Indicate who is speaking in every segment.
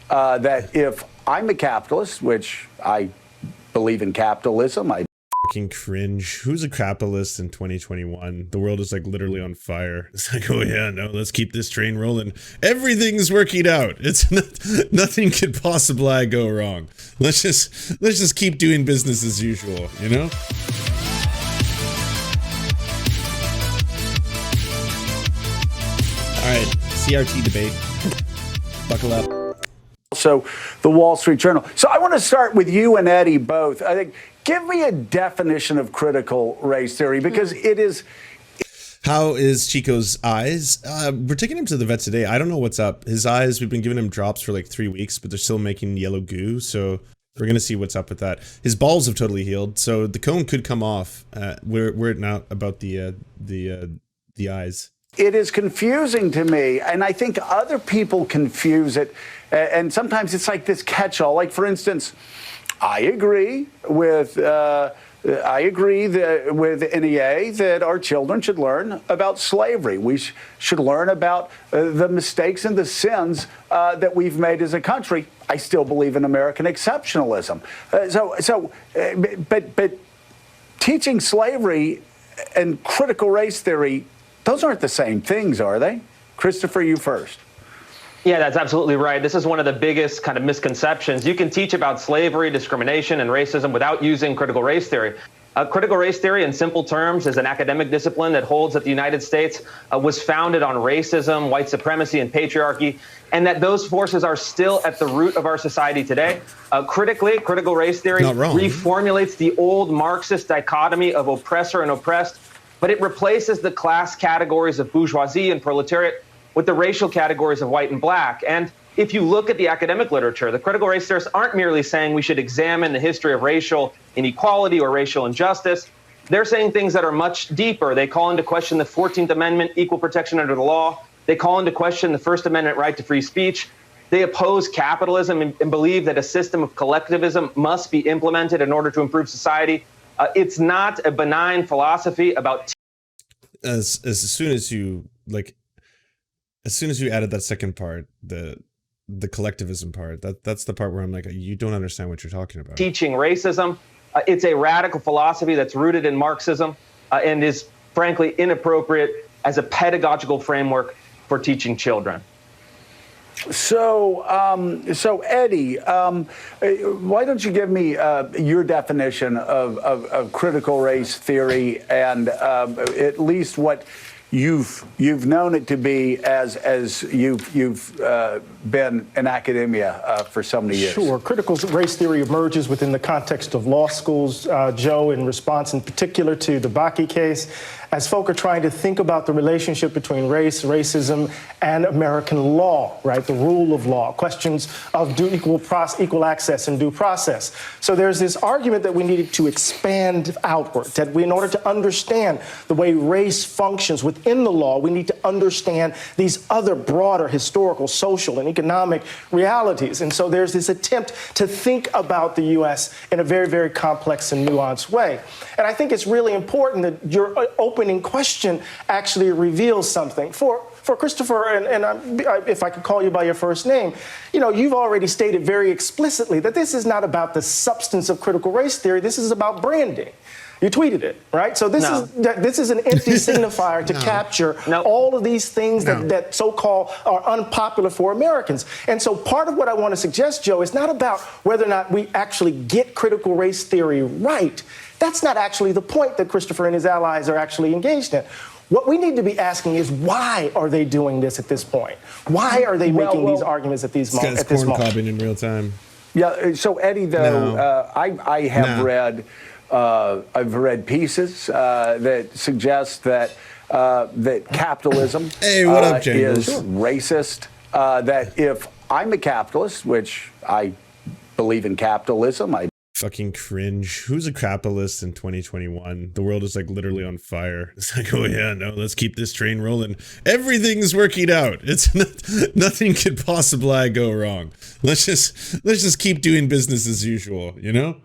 Speaker 1: that if I'm a capitalist, which I believe in capitalism, I
Speaker 2: fucking cringe. Who's a capitalist in 2021? The world is like literally on fire. It's like, oh yeah, no, let's keep this train rolling. Everything's working out. It's not, nothing could possibly go wrong. Let's just keep doing business as usual, you know? All right, CRT debate. Buckle up.
Speaker 1: So the Wall Street Journal. So I want to start with you and Eddie both. I think, give me a definition of critical race theory, because it is.
Speaker 2: How is Chico's eyes? We're taking him to the vet today. I don't know what's up. His eyes, we've been giving him drops for like 3 weeks, but they're still making yellow goo. So we're going to see what's up with that. His balls have totally healed. So the cone could come off. We're not about the eyes.
Speaker 1: It is confusing to me, and I think other people confuse it. And sometimes it's like this catch-all. Like, for instance, I agree with NEA that our children should learn about slavery. We should learn about the mistakes and the sins that we've made as a country. I still believe in American exceptionalism. But teaching slavery and critical race theory, those aren't the same things, are they? Christopher, you first.
Speaker 3: Yeah, that's absolutely right. This is one of the biggest kind of misconceptions. You can teach about slavery, discrimination, and racism without using critical race theory. Critical race theory, in simple terms, is an academic discipline that holds that the United States was founded on racism, white supremacy, and patriarchy, and that those forces are still at the root of our society today. Critically, critical race theory reformulates the old Marxist dichotomy of oppressor and oppressed, but it replaces the class categories of bourgeoisie and proletariat with the racial categories of white and black. And if you look at the academic literature, the critical race theorists aren't merely saying we should examine the history of racial inequality or racial injustice. They're saying things that are much deeper. They call into question the 14th Amendment, equal protection under the law. They call into question the First Amendment right to free speech. They oppose capitalism and believe that a system of collectivism must be implemented in order to improve society. It's not a benign philosophy about.
Speaker 2: As soon as you added that second part, the collectivism part, that's the part where I'm like, you don't understand what you're talking about.
Speaker 3: Teaching racism. It's a radical philosophy that's rooted in Marxism and is frankly inappropriate as a pedagogical framework for teaching children.
Speaker 1: So Eddie, why don't you give me your definition of critical race theory, and at least what you've known it to be as you've been in academia for so many years.
Speaker 4: Sure. Critical race theory emerges within the context of law schools, Joe, in response in particular to the Bakke case, as folk are trying to think about the relationship between race, racism, and American law, right? The rule of law, questions of equal access and due process. So there's this argument that we needed to expand outward, that in order to understand the way race functions within the law, we need to understand these other broader historical, social, and economic realities. And so there's this attempt to think about the U.S. in a very, very complex and nuanced way. And I think it's really important that your opening question actually reveals something. For Christopher, and if I could call you by your first name, you know, you've already stated very explicitly that this is not about the substance of critical race theory. This is about branding. You tweeted it, right? So this is an empty signifier to capture all of these things that so-called are unpopular for Americans. And so part of what I want to suggest, Joe, is not about whether or not we actually get critical race theory right. That's not actually the point that Christopher and his allies are actually engaged in. What we need to be asking is, why are they doing this at this point? Why are they making these arguments at these moments?
Speaker 2: This guy's corn cobbing in real time.
Speaker 1: Yeah. So Eddie, though, I have read. I've read pieces that suggest that capitalism is racist. That if I'm a capitalist, which I believe in capitalism,
Speaker 2: fucking cringe. Who's a capitalist in 2021? The world is like literally on fire. It's like, oh yeah, no, let's keep this train rolling. Everything's working out. It's nothing could possibly go wrong. Let's just keep doing business as usual, you know?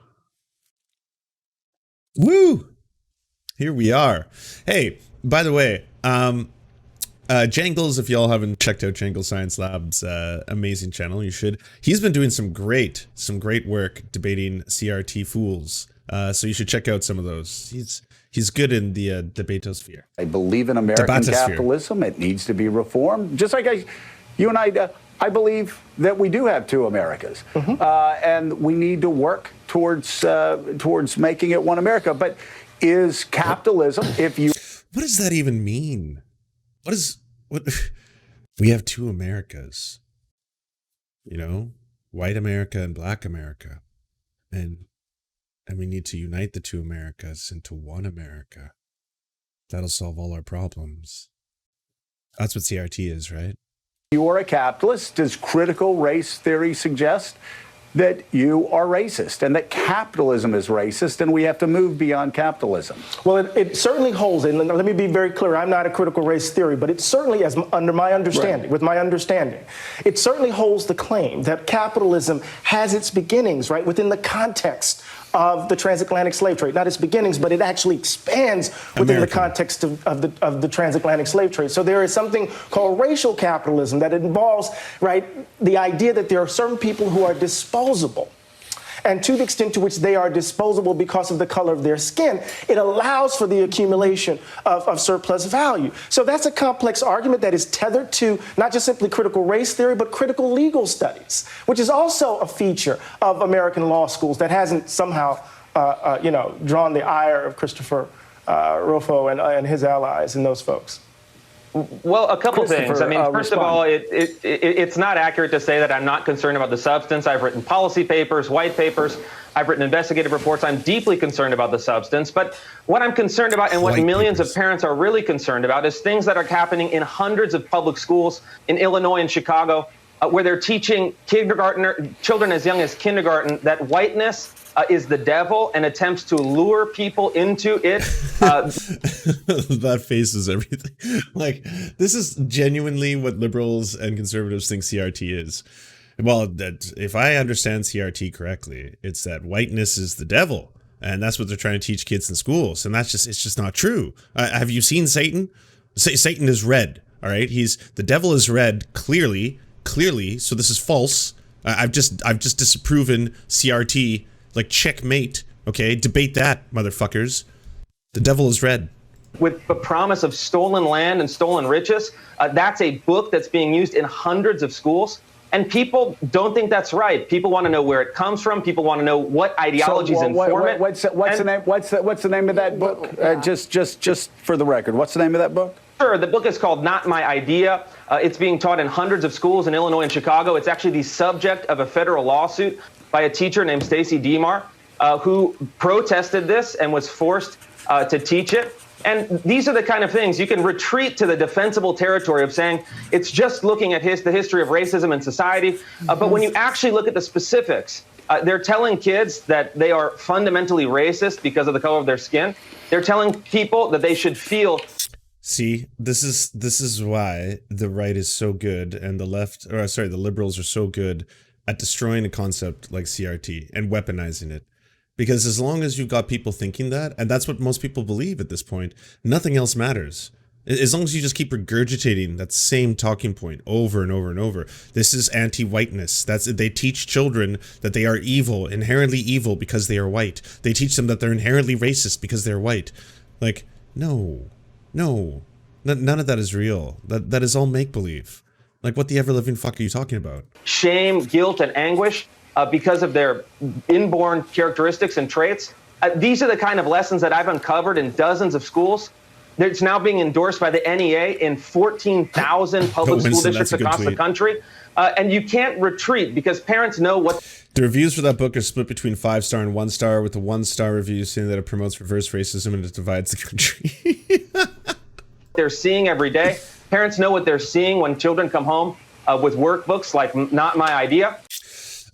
Speaker 2: Woo! Here we are. Hey, by the way, Jangles, if y'all haven't checked out Jangle Science Lab's amazing channel, you should. He's been doing some great work debating CRT fools. So you should check out some of those. He's good in the debatosphere.
Speaker 1: I believe in American capitalism. It needs to be reformed. Just like you and I believe that we do have two Americas, and we need to work towards making it one America. But is capitalism, if you...
Speaker 2: What does that even mean? What we have two Americas, you know, white America and black America, and we need to unite the two Americas into one America. That'll solve all our problems. That's what CRT is, right?
Speaker 1: You are a capitalist. Does critical race theory suggest that you are racist and that capitalism is racist and we have to move beyond capitalism?
Speaker 4: Well, it certainly holds, and let me be very clear, I'm not a critical race theory, but it certainly, as under my understanding, with my understanding, it certainly holds the claim that capitalism has its beginnings, right, within the context of the transatlantic slave trade. Not its beginnings, but it actually expands within the context of the transatlantic slave trade. So there is something called racial capitalism that involves, right, the idea that there are certain people who are disposable. And to the extent to which they are disposable because of the color of their skin, it allows for the accumulation of surplus value. So that's a complex argument that is tethered to not just simply critical race theory, but critical legal studies, which is also a feature of American law schools that hasn't somehow, drawn the ire of Christopher Rufo and his allies and those folks.
Speaker 3: Well, a couple things. I mean, first of all, it's not accurate to say that I'm not concerned about the substance. I've written policy papers, white papers. I've written investigative reports. I'm deeply concerned about the substance. But what I'm concerned about and what millions of parents are really concerned about is things that are happening in hundreds of public schools in Illinois and Chicago, where they're teaching children as young as kindergarten that whiteness is the devil and attempts to lure people into it.
Speaker 2: That face is everything. Like, this is genuinely what liberals and conservatives think CRT is. Well, that if I understand CRT correctly, it's that whiteness is the devil, and that's what they're trying to teach kids in schools, and it's just not true. Have you seen Satan? Satan is red. All right, the devil is red clearly. So this is false. I've just disproven CRT. Like, checkmate, okay? Debate that, motherfuckers. The devil is red.
Speaker 3: With the promise of stolen land and stolen riches, that's a book that's being used in hundreds of schools. And people don't think that's right. People want to know where it comes from. People want to know what ideologies inform it.
Speaker 1: What's the name of that book? Just for the record, what's the name of that book?
Speaker 3: Sure. The book is called Not My Idea. It's being taught in hundreds of schools in Illinois and Chicago. It's actually the subject of a federal lawsuit by a teacher named Stacy Demar, who protested this and was forced to teach it. And these are the kind of things you can retreat to the defensible territory of saying it's just looking at the history of racism in society. But when you actually look at the specifics, they're telling kids that they are fundamentally racist because of the color of their skin. They're telling people that they should feel.
Speaker 2: See, this is why the right is so good and the liberals are so good at destroying a concept like CRT and weaponizing it. Because as long as you've got people thinking that, and that's what most people believe at this point, nothing else matters. As long as you just keep regurgitating that same talking point over and over and over. This is anti-whiteness. They teach children that they are evil, inherently evil because they are white. They teach them that they're inherently racist because they're white. Like, no. None of that is real. That is all make-believe. Like, what the ever-living fuck are you talking about? Shame,
Speaker 3: guilt, and anguish because of their inborn characteristics and traits. These are the kind of lessons that I've uncovered in dozens of schools. It's now being endorsed by the NEA in 14,000 public school districts across the country. And you can't retreat because parents know what...
Speaker 2: The reviews for that book are split between 5-star and 1-star, with the 1-star review saying that it promotes reverse racism and it divides the country.
Speaker 3: They're seeing every day. Parents know what they're seeing when children come home with workbooks like Not My Idea.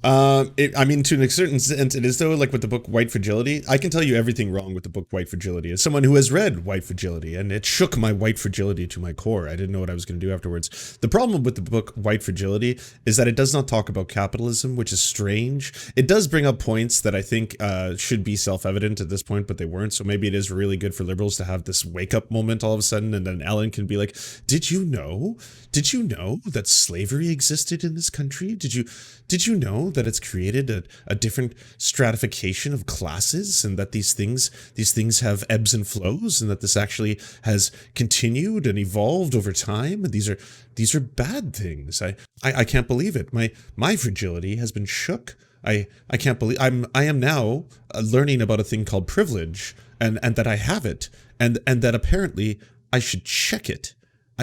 Speaker 2: I mean, to a certain sense, it is though. Like with the book White Fragility, I can tell you everything wrong with the book White Fragility as someone who has read White Fragility, and it shook my white fragility to my core. I didn't know what I was going to do afterwards. The problem with the book White Fragility is that it does not talk about capitalism, which is strange. It does bring up points that I think should be self-evident at this point, but they weren't. So maybe it is really good for liberals to have this wake-up moment all of a sudden, and then Ellen can be like, "Did you know? Did you know that slavery existed in this country? Did you know that it's created a different stratification of classes, and that these things have ebbs and flows, and that this actually has continued and evolved over time? And these are bad things. I can't believe it. My fragility has been shook. I can't believe I am now learning about a thing called privilege, and that I have it, and that apparently I should check it.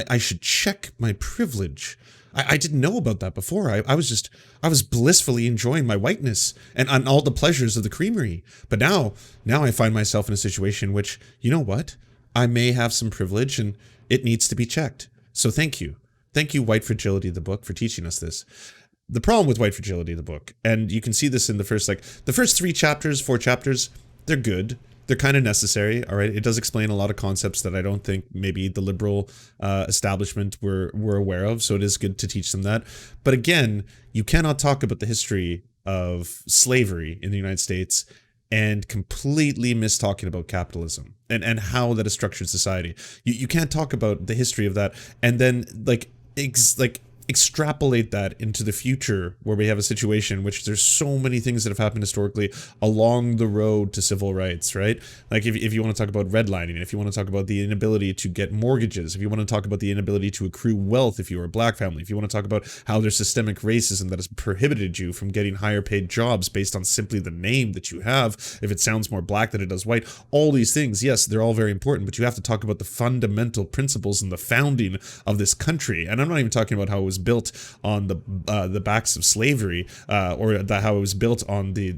Speaker 2: I should check my privilege. I didn't know about that before. I was blissfully enjoying my whiteness and all the pleasures of the creamery. But now I find myself in a situation which, you know what? I may have some privilege and it needs to be checked. So thank you. Thank you, White Fragility, the book, for teaching us this. The problem with White Fragility, the book, and you can see this in the first 4 chapters, they're good. They're kind of necessary, all right? It does explain a lot of concepts that I don't think maybe the liberal establishment were aware of, so it is good to teach them that. But again, you cannot talk about the history of slavery in the United States and completely miss talking about capitalism and how that has structured society. You can't talk about the history of that and then extrapolate that into the future where we have a situation in which there's so many things that have happened historically along the road to civil rights, right? Like if you want to talk about redlining, if you want to talk about the inability to get mortgages, if you want to talk about the inability to accrue wealth if you were a black family, if you want to talk about how there's systemic racism that has prohibited you from getting higher paid jobs based on simply the name that you have, if it sounds more black than it does white, all these things, yes, they're all very important, but you have to talk about the fundamental principles and the founding of this country. And I'm not even talking about how it was built on the backs of slavery, or how it was built on the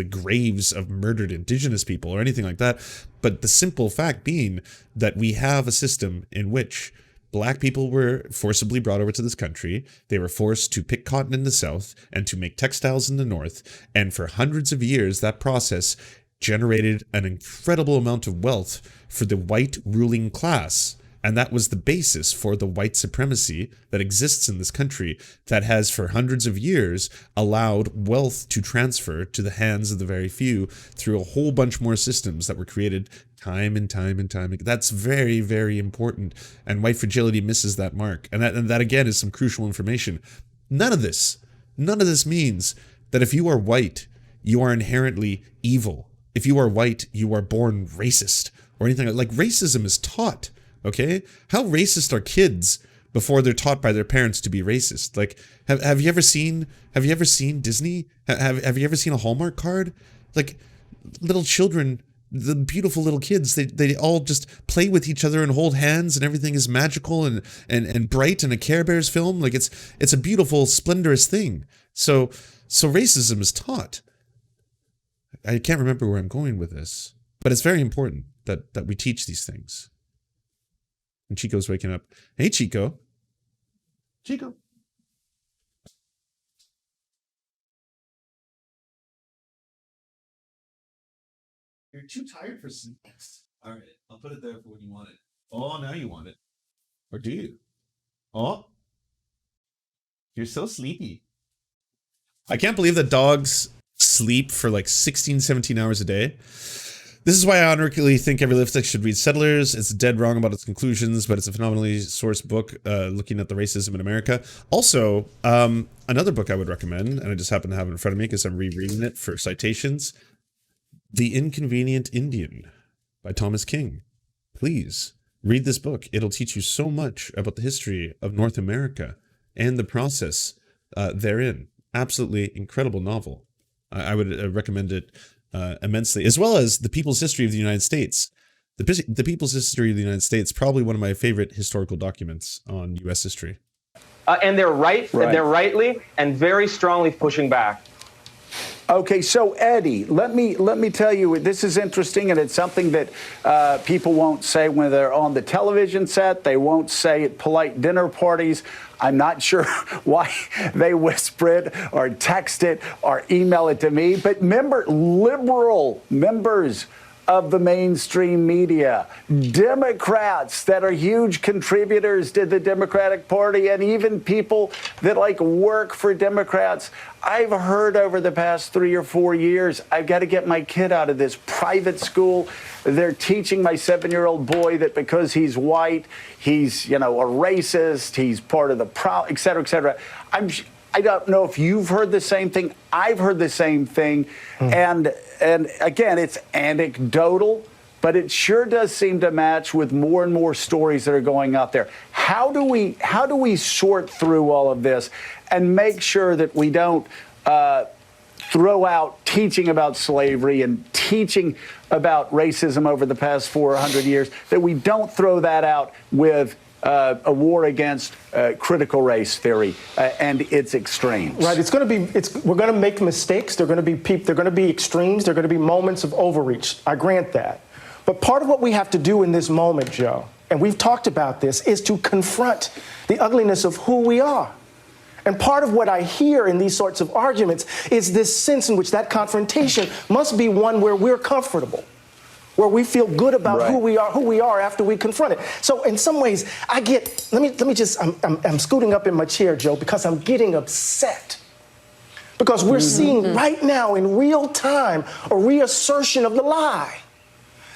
Speaker 2: graves of murdered indigenous people or anything like that. But the simple fact being that we have a system in which black people were forcibly brought over to this country. They were forced to pick cotton in the South and to make textiles in the North. And for hundreds of years, that process generated an incredible amount of wealth for the white ruling class. And that was the basis for the white supremacy that exists in this country that has for hundreds of years allowed wealth to transfer to the hands of the very few through a whole bunch more systems that were created time and time and time. That's very, very important. And white fragility misses that mark. And that again is some crucial information. None of this means that if you are white, you are inherently evil. If you are white, you are born racist or anything like racism is taught. Okay, how racist are kids before they're taught by their parents to be racist? Like, have you ever seen Disney? Have you ever seen a Hallmark card? Like, little children, the beautiful little kids, they all just play with each other and hold hands, and everything is magical and bright in a Care Bears film. Like it's a beautiful, splendorous thing. So racism is taught. I can't remember where I'm going with this, but it's very important that we teach these things. And Chico's waking up. Hey, Chico. Chico. You're too tired for snacks. All right, I'll put it there for when you want it. Oh, now you want it. Or do you? Oh. You're so sleepy. I can't believe that dogs sleep for like 16, 17 hours a day. This is why I honorably think every lipstick should read Settlers. It's dead wrong about its conclusions, but it's a phenomenally sourced book looking at the racism in America. Also, another book I would recommend, and I just happen to have it in front of me because I'm rereading it for citations, The Inconvenient Indian by Thomas King. Please read this book. It'll teach you so much about the history of North America and the process therein. Absolutely incredible novel. I would recommend it immensely, as well as The People's History of the United States. The People's History of the United States, probably one of my favorite historical documents on U.S. history.
Speaker 3: And they're they're rightly and very strongly pushing back.
Speaker 1: Okay, so Eddie, let me tell you, this is interesting, and it's something that people won't say when they're on the television set. They won't say at polite dinner parties. I'm not sure why they whisper it or text it or email it to me, but liberal members of the mainstream media, Democrats that are huge contributors to the Democratic Party, and even people that like work for Democrats. I've heard over the past 3 or 4 years, I've got to get my kid out of this private school. They're teaching my 7-year-old boy that because he's white, he's, a racist, he's part of the problem, et cetera, et cetera. I don't know if you've heard the same thing. I've heard the same thing. And again, it's anecdotal, but it sure does seem to match with more and more stories that are going out there. How do we sort through all of this and make sure that we don't throw out teaching about slavery and teaching about racism over the past 400 years, that we don't throw that out with a war against critical race theory and its extremes?
Speaker 4: Right. We're going to make mistakes. They're going to be extremes. They're going to be moments of overreach. I grant that. But part of what we have to do in this moment, Joe, and we've talked about this, is to confront the ugliness of who we are. And part of what I hear in these sorts of arguments is this sense in which that confrontation must be one where we're comfortable, where we feel good about who we are after we confront it. So in some ways, I'm scooting up in my chair, Joe, because I'm getting upset. Because we're seeing right now in real time a reassertion of the lie.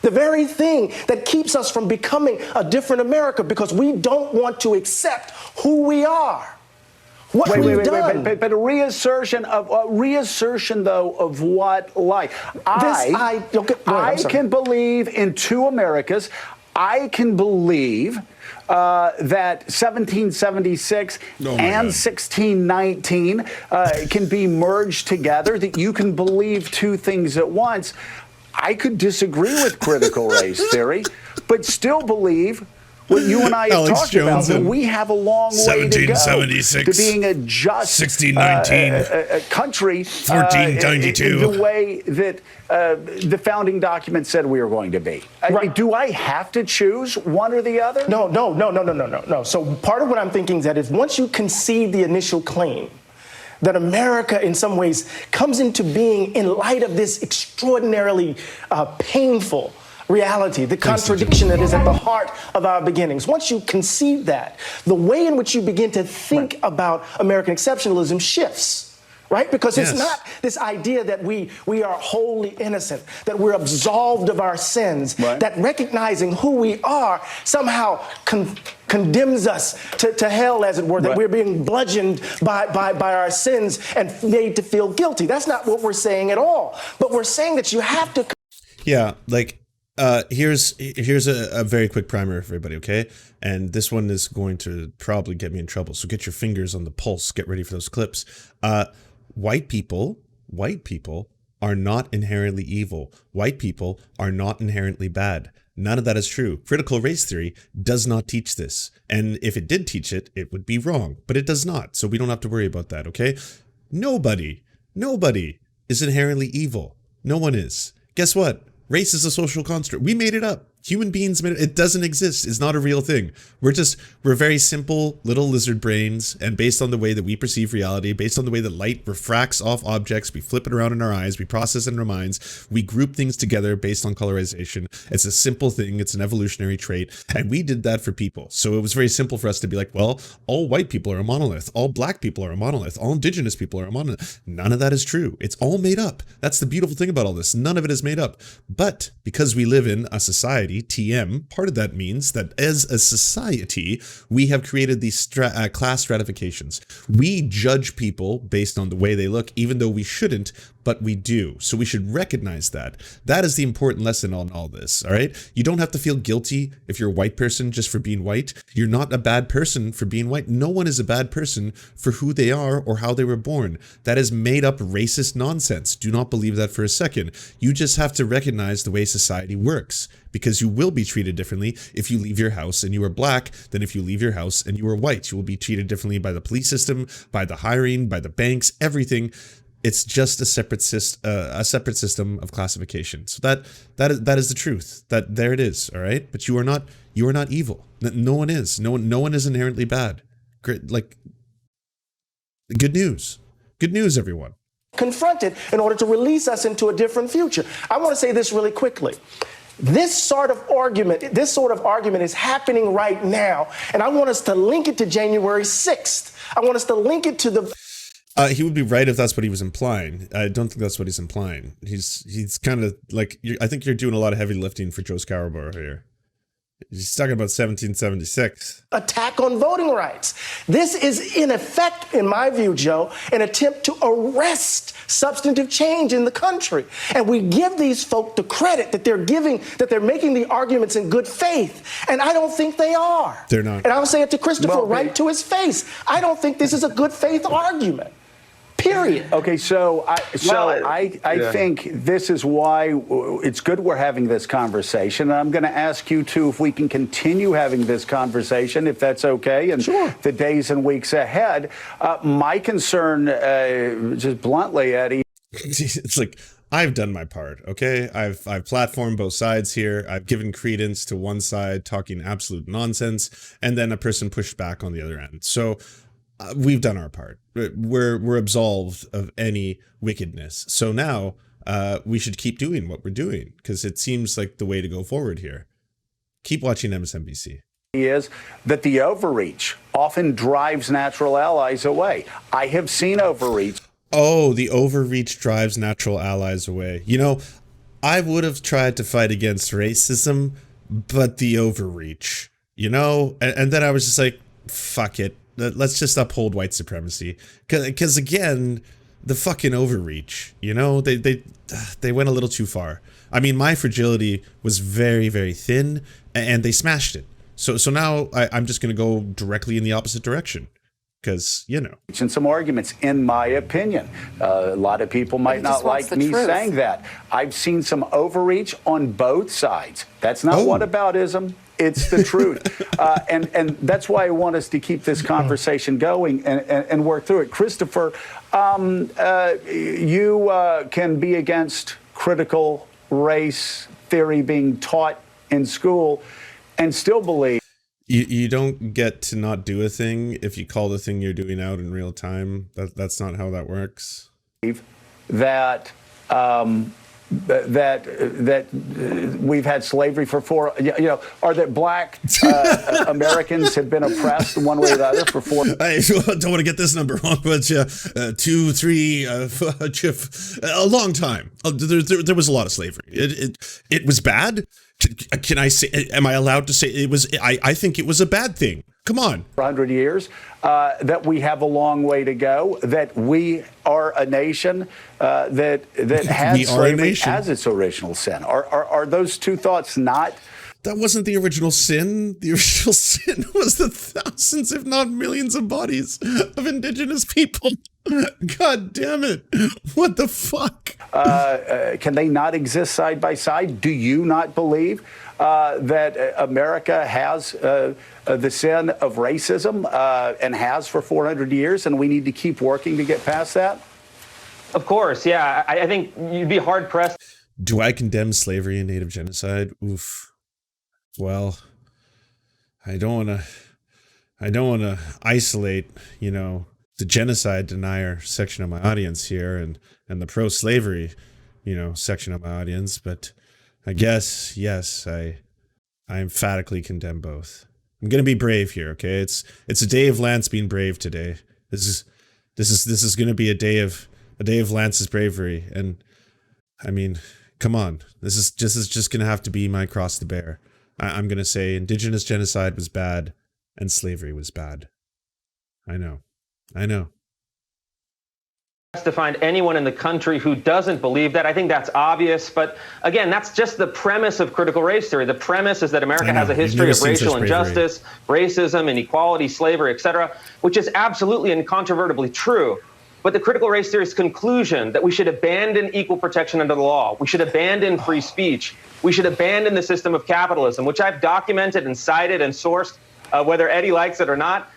Speaker 4: The very thing that keeps us from becoming a different America, because we don't want to accept who we are. But a reassertion though of what lie? I can believe in two Americas. I can believe that 1776 and 1619 can be merged together, that you can believe two things at once. I could disagree with critical race theory, but still believe what you and I have talked about, that we have a long way to go to being a just
Speaker 2: 1619
Speaker 1: country,
Speaker 2: 1492,
Speaker 1: the way that the founding document said we were going to be. Do I have to choose one or the other?
Speaker 4: No. So part of what I'm thinking is that if once you concede the initial claim that America in some ways comes into being in light of this extraordinarily painful reality, the contradiction that is at the heart of our beginnings. Once you concede that, the way in which you begin to think about American exceptionalism shifts, right? Because it's not this idea that we are wholly innocent, that we're absolved of our sins, that recognizing who we are somehow condemns us to hell, as it were, that we're being bludgeoned by our sins and made to feel guilty. That's not what we're saying at all. But we're saying that you have to...
Speaker 2: Yeah, like... here's a very quick primer for everybody, okay? And this one is going to probably get me in trouble, so get your fingers on the pulse, get ready for those clips. White people are not inherently evil. White people are not inherently bad. None of that is true. Critical race theory does not teach this. And if it did teach it, it would be wrong. But it does not, so we don't have to worry about that, okay? Nobody is inherently evil. No one is. Guess what? Race is a social construct. We made it up. Human beings made it. It doesn't exist. It's not a real thing. We're very simple little lizard brains, and based on the way that we perceive reality, based on the way that light refracts off objects, we flip it around in our eyes, we process it in our minds, we group things together based on colorization. It's a simple thing. It's an evolutionary trait, and we did that for people. So it was very simple for us to be like, well, all white people are a monolith. All black people are a monolith. All indigenous people are a monolith. None of that is true. It's all made up. That's the beautiful thing about all this. None of it is made up. But because we live in a society, TM, part of that means that as a society, we have created these class stratifications. We judge people based on the way they look, even though we shouldn't, but we do. So we should recognize that. That is the important lesson on all this, all right? You don't have to feel guilty if you're a white person just for being white. You're not a bad person for being white. No one is a bad person for who they are or how they were born. That is made up racist nonsense. Do not believe that for a second. You just have to recognize the way society works, because you will be treated differently if you leave your house and you are black than if you leave your house and you are white. You will be treated differently by the police system, by the hiring, by the banks, everything. It's just a separate system of classification. So that is the truth. That there it is. All right. But you are not evil. No one is. No one is inherently bad. great, like, good news. Good news, everyone.
Speaker 4: Confronted in order to release us into a different future. I want to say this really quickly. This sort of argument is happening right now, and I want us to link it to January 6th. I want us to link it to the...
Speaker 2: He would be right if that's what he was implying. I don't think that's what he's implying. He's kind of like, I think you're doing a lot of heavy lifting for Joe Scarborough here. He's talking about 1776.
Speaker 4: Attack on voting rights. This is, in effect, in my view, Joe, an attempt to arrest substantive change in the country. And we give these folk the credit that they're making the arguments in good faith. And I don't think they are.
Speaker 2: They're not.
Speaker 4: And I'll say it to Christopher right to his face. I don't think this is a good faith argument. Period.
Speaker 1: Okay, so I think this is why it's good we're having this conversation. And I'm going to ask you, too, if we can continue having this conversation, if that's okay, and the days and weeks ahead. My concern, just bluntly, Eddie.
Speaker 2: It's like, I've done my part, okay? I've platformed both sides here. I've given credence to one side talking absolute nonsense, and then a person pushed back on the other end. So we've done our part. We're absolved of any wickedness. So now we should keep doing what we're doing, because it seems like the way to go forward here. Keep watching MSNBC.
Speaker 1: Is that the overreach often drives natural allies away. I have seen overreach.
Speaker 2: Oh, the overreach drives natural allies away. You know, I would have tried to fight against racism, but the overreach, you know, and then I was just like, fuck it. Let's just uphold white supremacy, because again, the fucking overreach, you know, they went a little too far. I mean, my fragility was very, very thin, and they smashed it. So now I'm just going to go directly in the opposite direction, because, you know.
Speaker 1: And some arguments, in my opinion. A lot of people might not like me saying that. I've seen some overreach on both sides. That's not whataboutism. It's the truth. And that's why I want us to keep this conversation going and work through it. Christopher, you can be against critical race theory being taught in school and still believe.
Speaker 2: You don't get to not do a thing if you call the thing you're doing out in real time. That's not how that works.
Speaker 1: That we've had slavery for or that black Americans have been oppressed one way or the other for four.
Speaker 2: I don't want to get this number wrong, but 2, 3, a long time. There was a lot of slavery. It was bad. Can I say? Am I allowed to say it was? I think it was a bad thing. Come on.
Speaker 1: 100 years, that we have a long way to go, that we are a nation that has slavery as its original sin. Are those two thoughts not?
Speaker 2: That wasn't the original sin. The original sin was the thousands, if not millions, of bodies of indigenous people. God damn it. What the fuck?
Speaker 1: Can they not exist side by side? Do you not believe that America has the sin of racism and has for 400 years, and we need to keep working to get past that?
Speaker 3: Of course, yeah. I think you'd be hard-pressed.
Speaker 2: Do I condemn slavery and native genocide? Oof. Well, I don't want to isolate, you know, the genocide denier section of my audience here and the pro-slavery, you know, section of my audience, but I guess, yes, I emphatically condemn both. I'm going to be brave here, okay? It's a day of Lance being brave today. This is going to be a day of Lance's bravery, and I mean, come on. This is just going to have to be my cross to bear. I'm going to say indigenous genocide was bad and slavery was bad. I know.
Speaker 3: To find anyone in the country who doesn't believe that. I think that's obvious. But again, that's just the premise of critical race theory. The premise is that America has a history of racial injustice, racism, inequality, slavery, etc., which is absolutely incontrovertibly true. But the critical race theorist's conclusion that we should abandon equal protection under the law, we should abandon free speech, we should abandon the system of capitalism, which I've documented and cited and sourced, whether Eddie likes it or not,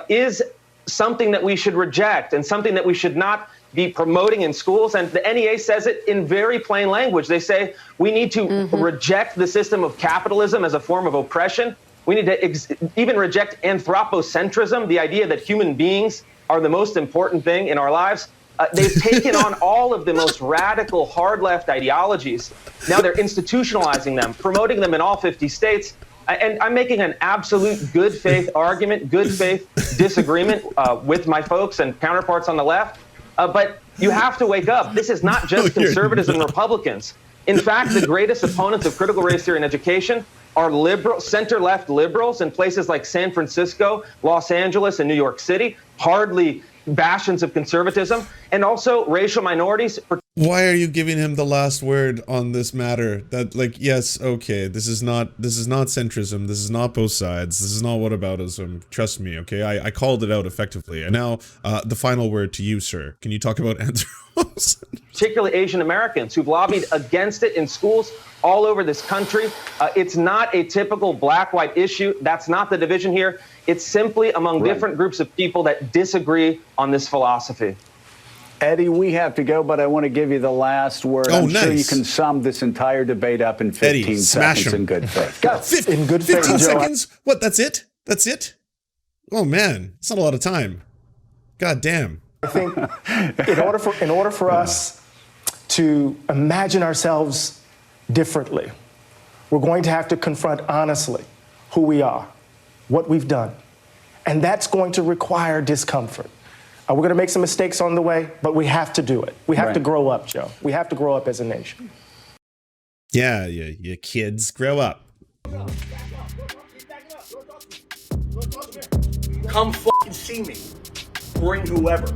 Speaker 3: is something that we should reject and something that we should not be promoting in schools. And the NEA says it in very plain language. They say we need to reject the system of capitalism as a form of oppression. We need to even reject anthropocentrism, the idea that human beings are the most important thing in our lives. They've taken on all of the most radical hard left ideologies. Now they're institutionalizing them, promoting them in all 50 states. And I'm making an absolute good faith argument, good faith disagreement with my folks and counterparts on the left. But you have to wake up. This is not just conservatives and Republicans. In fact, the greatest opponents of critical race theory in education are liberal, center-left liberals in places like San Francisco, Los Angeles, and New York City, hardly bastions of conservatism, and also racial minorities.
Speaker 2: Why are you giving him the last word on this matter? That, like, yes, okay, this is not centrism, this is not both sides, this is not whataboutism. Trust me, okay? I called it out effectively. And now, the final word to you, sir. Can you talk about anthropocentrism?
Speaker 3: Particularly Asian Americans who've lobbied against it in schools all over this country. It's not a typical black-white issue. That's not the division here. It's simply among different groups of people that disagree on this philosophy.
Speaker 1: Eddie, we have to go, but I want to give you the last word.
Speaker 2: Oh,
Speaker 1: I'm sure you
Speaker 2: nice.
Speaker 1: can sum this entire debate up in 15
Speaker 2: Eddie, smash
Speaker 1: seconds
Speaker 2: him.
Speaker 1: in good faith. Go.
Speaker 4: In good faith,
Speaker 2: 15
Speaker 4: Joe,
Speaker 2: seconds? What, that's it? That's it? Oh man, it's not a lot of time. God damn.
Speaker 4: I think in order for us to imagine ourselves differently, we're going to have to confront honestly who we are, what we've done. And that's going to require discomfort. We're going to make some mistakes on the way, but we have to do it. We have to grow up, Joe. We have to grow up as a nation.
Speaker 2: Yeah, you kids, grow up.
Speaker 5: Come fucking see me. Bring whoever.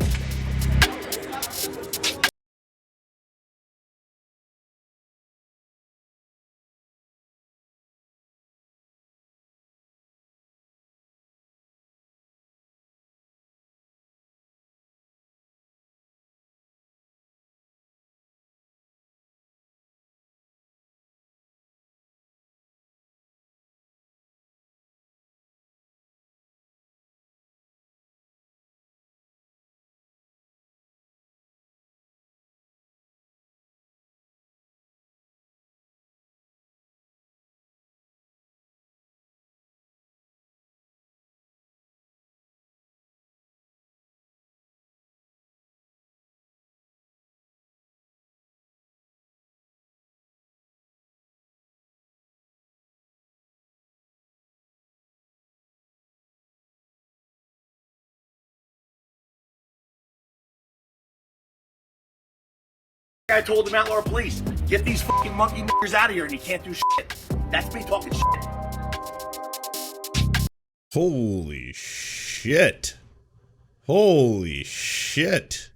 Speaker 5: I told the Mount Laurel police, get these fucking monkey niggers out of here and you can't do shit. That's me talking shit.
Speaker 2: Holy shit. Holy shit.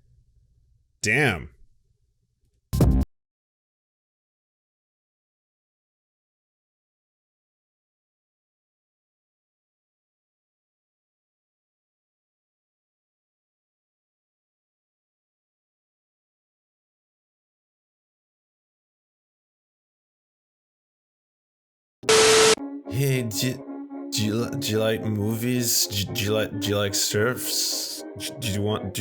Speaker 2: Damn. Hey, do you like movies? Do you like Serfs? Do you want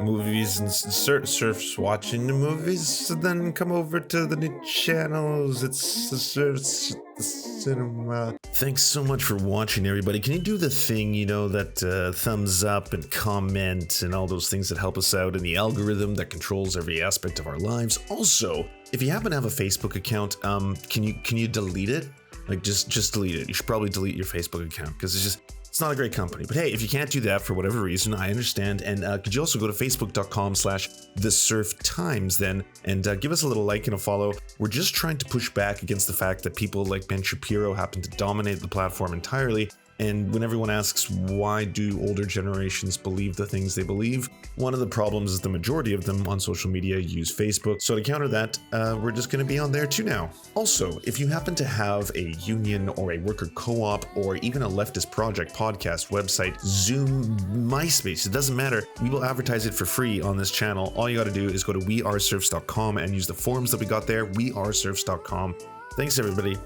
Speaker 2: movies and Serfs watching the movies? So then come over to the new channels. It's the Serfs Cinema. Thanks so much for watching, everybody. Can you do the thing, you know, that thumbs up and comment and all those things that help us out in the algorithm that controls every aspect of our lives? Also, if you happen to have a Facebook account, can you delete it? Like, just delete it. You should probably delete your Facebook account because it's not a great company. But hey, if you can't do that for whatever reason, I understand. And could you also go to facebook.com/thesurftimes then and give us a little like and a follow. We're just trying to push back against the fact that people like Ben Shapiro happen to dominate the platform entirely. And when everyone asks why do older generations believe the things they believe, one of the problems is the majority of them on social media use Facebook. So to counter that, we're just going to be on there too now. Also, if you happen to have a union or a worker co-op or even a leftist project, podcast, website, Zoom, MySpace, it doesn't matter. We will advertise it for free on this channel. All you got to do is go to weareserfs.com and use the forms that we got there, weareserfs.com. Thanks, everybody.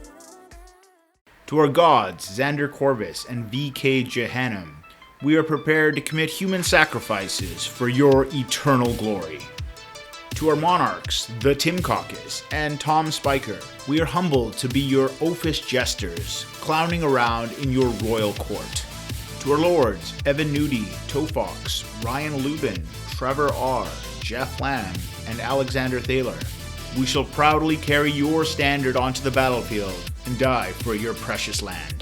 Speaker 6: To our gods, Xander Corvus and VK Jehannam, we are prepared to commit human sacrifices for your eternal glory. To our monarchs, the Tim Caucus and Tom Spiker, we are humbled to be your oafish jesters, clowning around in your royal court. To our lords, Evan Nudie, Tofox, Ryan Lubin, Trevor R., Jeff Lamb, and Alexander Thaler, we shall proudly carry your standard onto the battlefield and die for your precious land.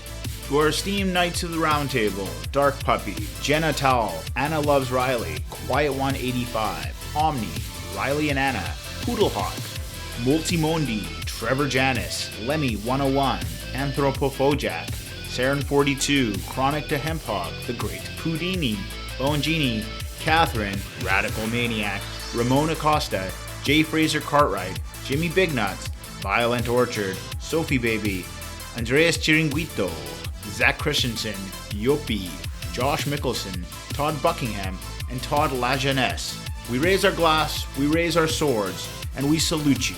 Speaker 6: To our esteemed Knights of the Round Table, Dark Puppy, Jenna Towell, Anna Loves Riley, Quiet 185, Omni, Riley and Anna, Poodlehawk, Multimondi, Trevor Janis, Lemmy 101, Anthropophojak, Saren 42, Chronic to Hemphog, The Great Pudini, Bongini, Catherine, Radical Maniac, Ramon Acosta, J. Fraser Cartwright, Jimmy Bignuts, Violent Orchard, Sophie Baby, Andreas Chiringuito, Zach Christensen, Yopi, Josh Mickelson, Todd Buckingham, and Todd Lajeunesse. We raise our glass, we raise our swords, and we salute you.